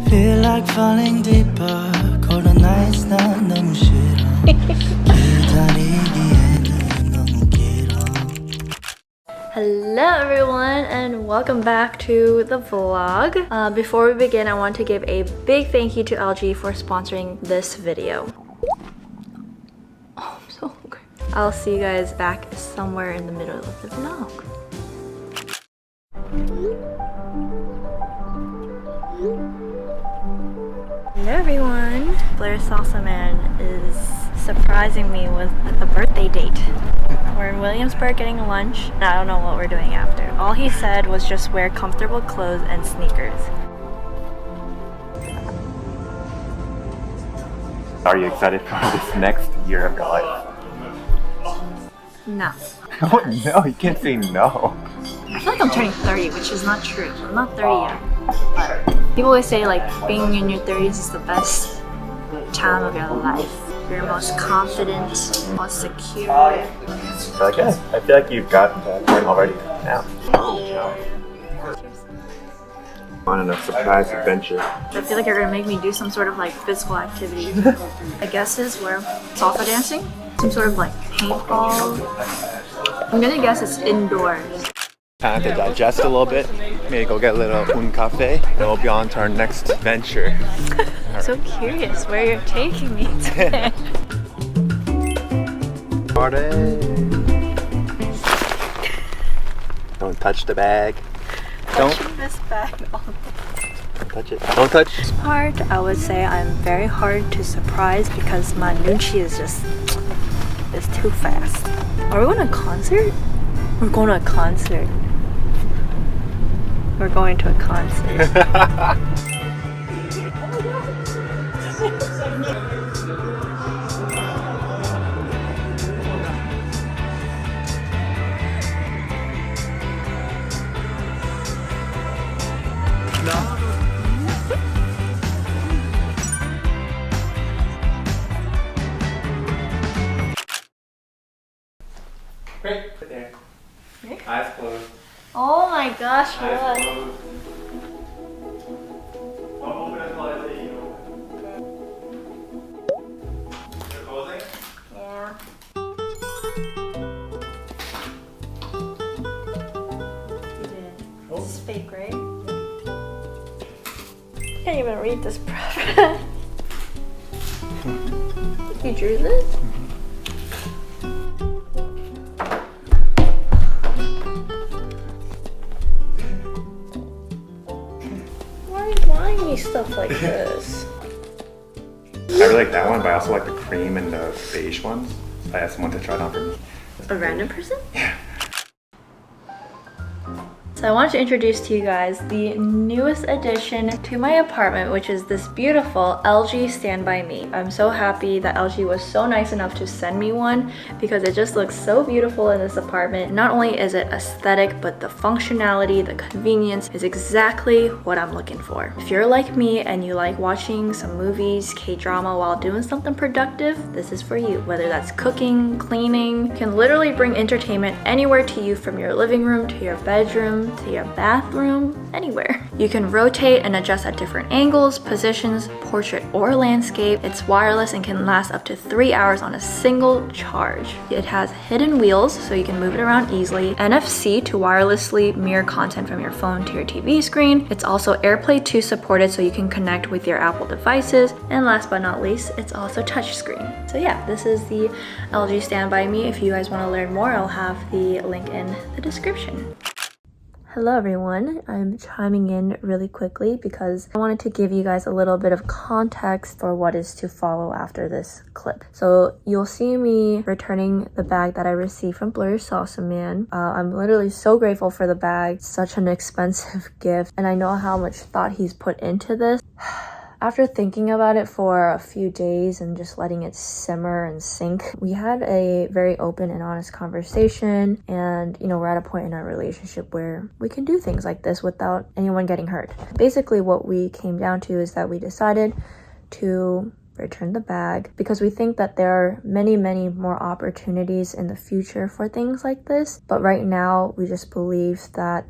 Feel like falling deeper. Cold nights 난 너무 싫어. 기다리기에는 너무 길어. Hello everyone and welcome back to the vlog. Before we begin, I want to give a big thank you to LG for sponsoring this video. Oh, I'm so hungry. I'll see you guys back somewhere in the middle of the vlog. Hello everyone. Blair's Salsa Man is surprising me with a birthday date. We're in Williamsburg getting lunch, and I don't know what we're doing after. All he said was just wear comfortable clothes and sneakers. Are you excited for this next year of your life? No. Oh no, you can't say no. I feel like I'm turning 30, which is not true. I'm not 30 yet. But people always say like being in your 30s is the best time of your life. You're most confident, most secure. I feel like you've gotten to that point already now. On a surprise adventure. I feel like you're gonna make me do some sort of like physical activity. I guess is where salsa dancing, some sort of like paintball. I'm gonna guess it's indoors. Time to digest a little bit. Maybe go get a little un cafe, and we'll be on to our next venture. I'm so curious where you're taking me today. Party. Don't touch the bag. Touching this bag all day. Don't touch it. Don't touch. This part, I would say I'm very hard to surprise because my nunchi is just too fast. Are we going to a concert? We're going to a concert. We're going to a concert. Great. Right there. Eyes closed. Oh my gosh, what? Eyes closed. Don't open as well as you open. You're closing? Yeah. You did. This is fake, right? Can't even read this prep. You drew this? Why are you buying me stuff like this? I really like that one, but I also like the cream and the beige ones. I asked someone to try it on for me. A random person? Yeah. So I want to introduce to you guys the newest addition to my apartment, which is this beautiful LG Stand By Me. I'm so happy that LG was so nice enough to send me one because it just looks so beautiful in this apartment. Not only is it aesthetic, but the functionality, the convenience is exactly what I'm looking for. If you're like me and you like watching some movies, K-drama while doing something productive, this is for you. Whether that's cooking, cleaning, you can literally bring entertainment anywhere to you, from your living room to your bedroom, to your bathroom, anywhere. You can rotate and adjust at different angles, positions, portrait or landscape. It's wireless and can last up to 3 hours on a single charge. It has hidden wheels so you can move it around easily, NFC to wirelessly mirror content from your phone to your TV screen. It's also AirPlay 2 supported so you can connect with your Apple devices. And last but not least, it's also touchscreen. So yeah, this is the LG Stand By Me. If you guys want to learn more, I'll have the link in the description. Hello everyone, I'm chiming in really quickly because I wanted to give you guys a little bit of context for what is to follow after this clip. So you'll see me returning the bag that I received from Blair's Salsa Man. I'm literally so grateful for the bag. It's such an expensive gift and I know how much thought he's put into this. After thinking about it for a few days and just letting it simmer and sink, we had a very open and honest conversation, and we're at a point in our relationship where we can do things like this without anyone getting hurt. Basically what we came down to is that we decided to return the bag because we think that there are many more opportunities in the future for things like this, but right now we just believe that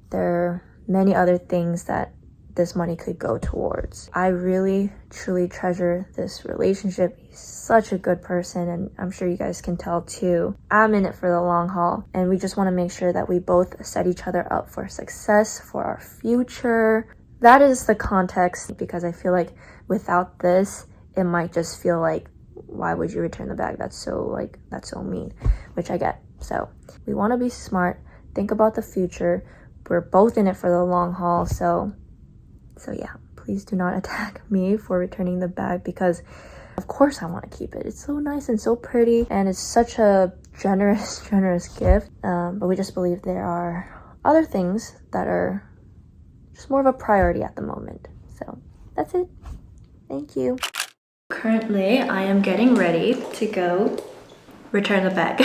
there are many other things that this money could go towards. I really, truly treasure this relationship. He's such a good person, and I'm sure you guys can tell too. I'm in it for the long haul, and we just want to make sure that we both set each other up for success, for our future. That is the context, because I feel like without this, it might just feel like, why would you return the bag? That's so mean, which I get. So we want to be smart, think about the future. We're both in it for the long haul. So yeah, please do not attack me for returning the bag, because of course I want to keep it. It's so nice and so pretty, and it's such a generous gift. But we just believe there are other things that are just more of a priority at the moment. So that's it. Thank you. Currently, I am getting ready to go return the bag.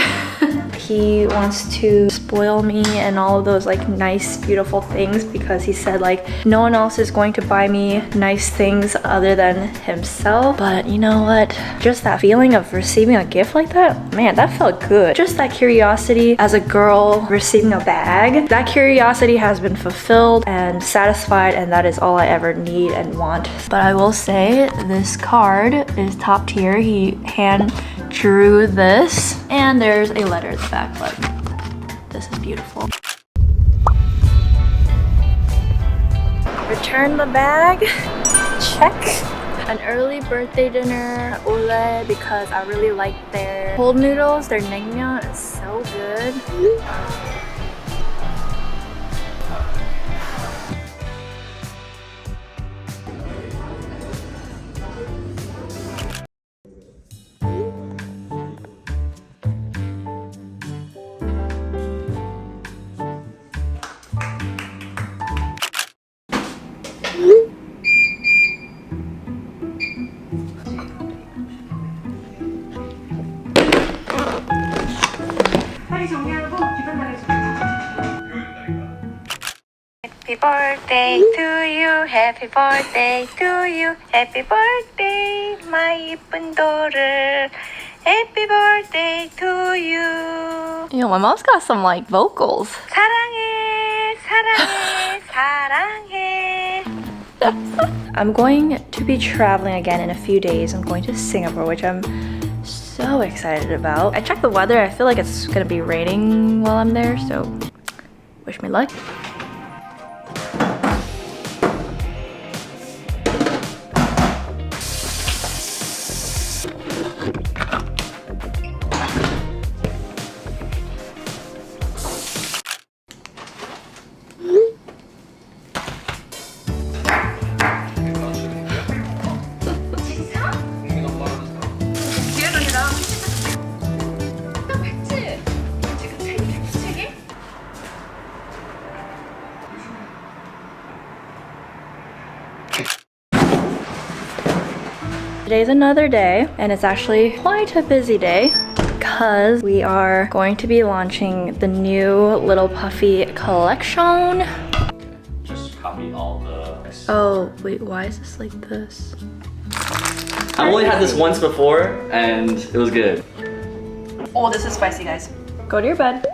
He wants to spoil me and all of those like nice, beautiful things, because he said like no one else is going to buy me nice things other than himself. But you know what? Just that feeling of receiving a gift like that, man, that felt good. Just that curiosity as a girl receiving a bag, that curiosity has been fulfilled and satisfied, and that is all I ever need and want. But I will say this card is top tier. He hand drew this, and there's a letter at the back, but this is beautiful. Return the bag, check. An early birthday dinner at Ole, because I really like their cold noodles. Their naengmyeon is so good. Happy birthday to you, happy birthday to you, happy birthday, my 예쁜 도를, happy birthday to you. You know, my mom's got some like vocals. 사랑해, 사랑해, 사랑해. I'm going to be traveling again in a few days. I'm going to Singapore, which I'm so excited about. I checked the weather. I feel like it's gonna be raining while I'm there, so wish me luck. Today's another day, and it's actually quite a busy day because we are going to be launching the new Little Puffy collection. Just copy all the... Oh, wait, why is this like this? I only had this once before, and it was good. Oh, this is spicy, guys. Go to your bed.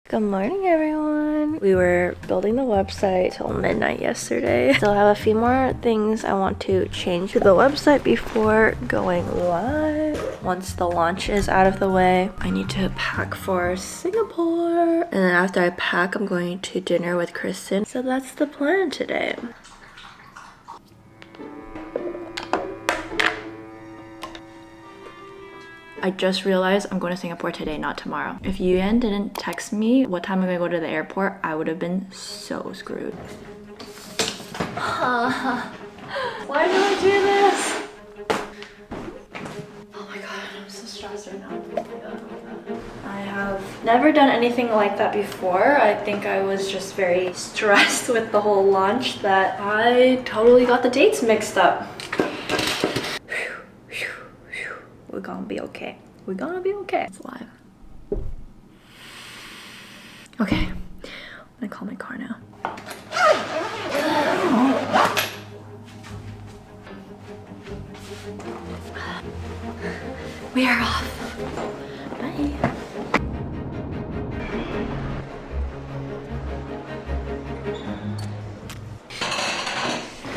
Good morning, everyone. We were building the website till midnight yesterday. Still have a few more things I want to change to the website before going live. Once the launch is out of the way, I need to pack for Singapore. And then after I pack, I'm going to dinner with Kristen. So that's the plan today. I just realized I'm going to Singapore today, not tomorrow. If Yuan didn't text me what time I'm gonna go to the airport, I would have been so screwed. Why do I do this? Oh my god, I'm so stressed right now. Oh my god. I have never done anything like that before. I think I was just very stressed with the whole launch that I totally got the dates mixed up. We're gonna be okay. We're gonna be okay. It's live. Okay, I'm gonna call my car now. We are off. Bye.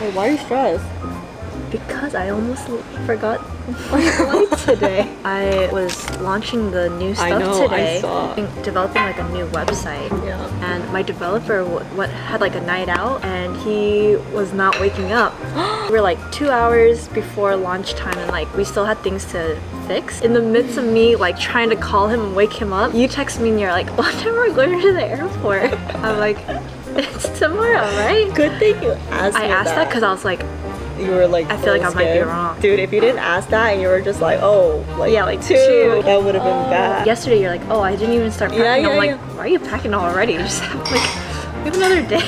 Wait, why are you stressed? Because I almost forgot my flight today. I was launching the new stuff I know, today. I saw. Developing like a new website. Yeah. And my developer had like a night out and he was not waking up. We were like 2 hours before lunchtime and like we still had things to fix. In the midst of me like trying to call him and wake him up, you text me and you're like, what time are we going to the airport? I'm like, it's tomorrow, right? Good thing you asked me I asked that because I was like, you were like, I feel like I might be scared. wrong. Dude, if you didn't ask that and you were just like, oh, like, yeah, like 2. that would have been bad. Yesterday you're like, oh, I didn't even start packing. Yeah, I'm like, yeah. why are you packing already? You just have like, we have another day.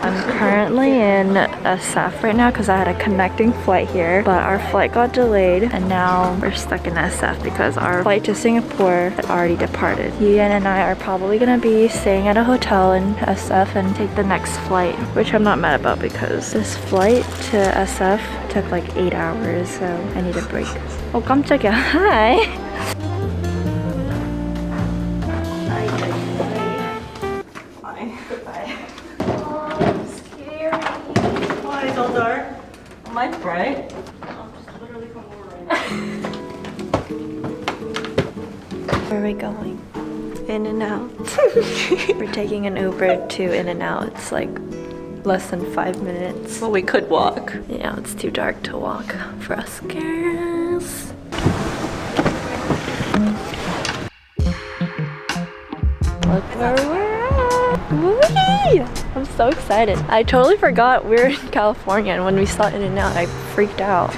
I'm currently in SF right now because I had a connecting flight here, but our flight got delayed and now we're stuck in SF because our flight to Singapore had already departed. Ian and I are probably gonna be staying at a hotel in SF and take the next flight, which I'm not mad about because this flight to SF took like 8 hours, so I need a break. Oh, 깜짝이야. Hi! Why is it so dark? Mine's bright. Where are we going? In and out. We're taking an Uber to In-N-Out. It's like less than 5 minutes. Well, we could walk. Yeah, it's too dark to walk for us girls. Look where we're at! Whee! I'm so excited. I totally forgot we were in California and when we saw In-N-Out, I freaked out.